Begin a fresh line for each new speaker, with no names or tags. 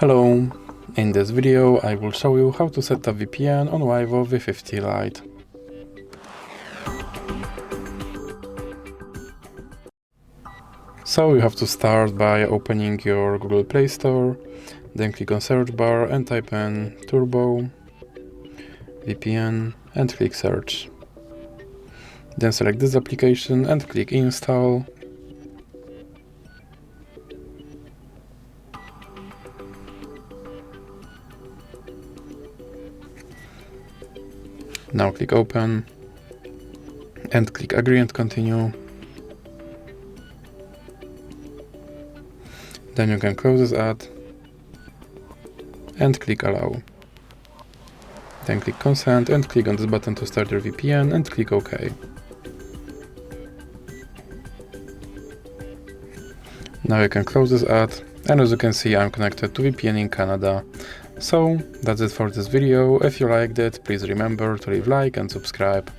Hello, in this video I will show you how to set up VPN on VIVO V50 Lite. So you have to start by opening your Google Play Store, then click on search bar and type in Turbo VPN and click search. Then select this application and click install. Now click open and click agree and continue. Then you can close this ad and click allow. Then click consent and click on this button to start your VPN and click OK. Now you can close this ad, and as you can see I'm connected to VPN in Canada. So that's it for this video. If you liked it, please remember to leave a like and subscribe.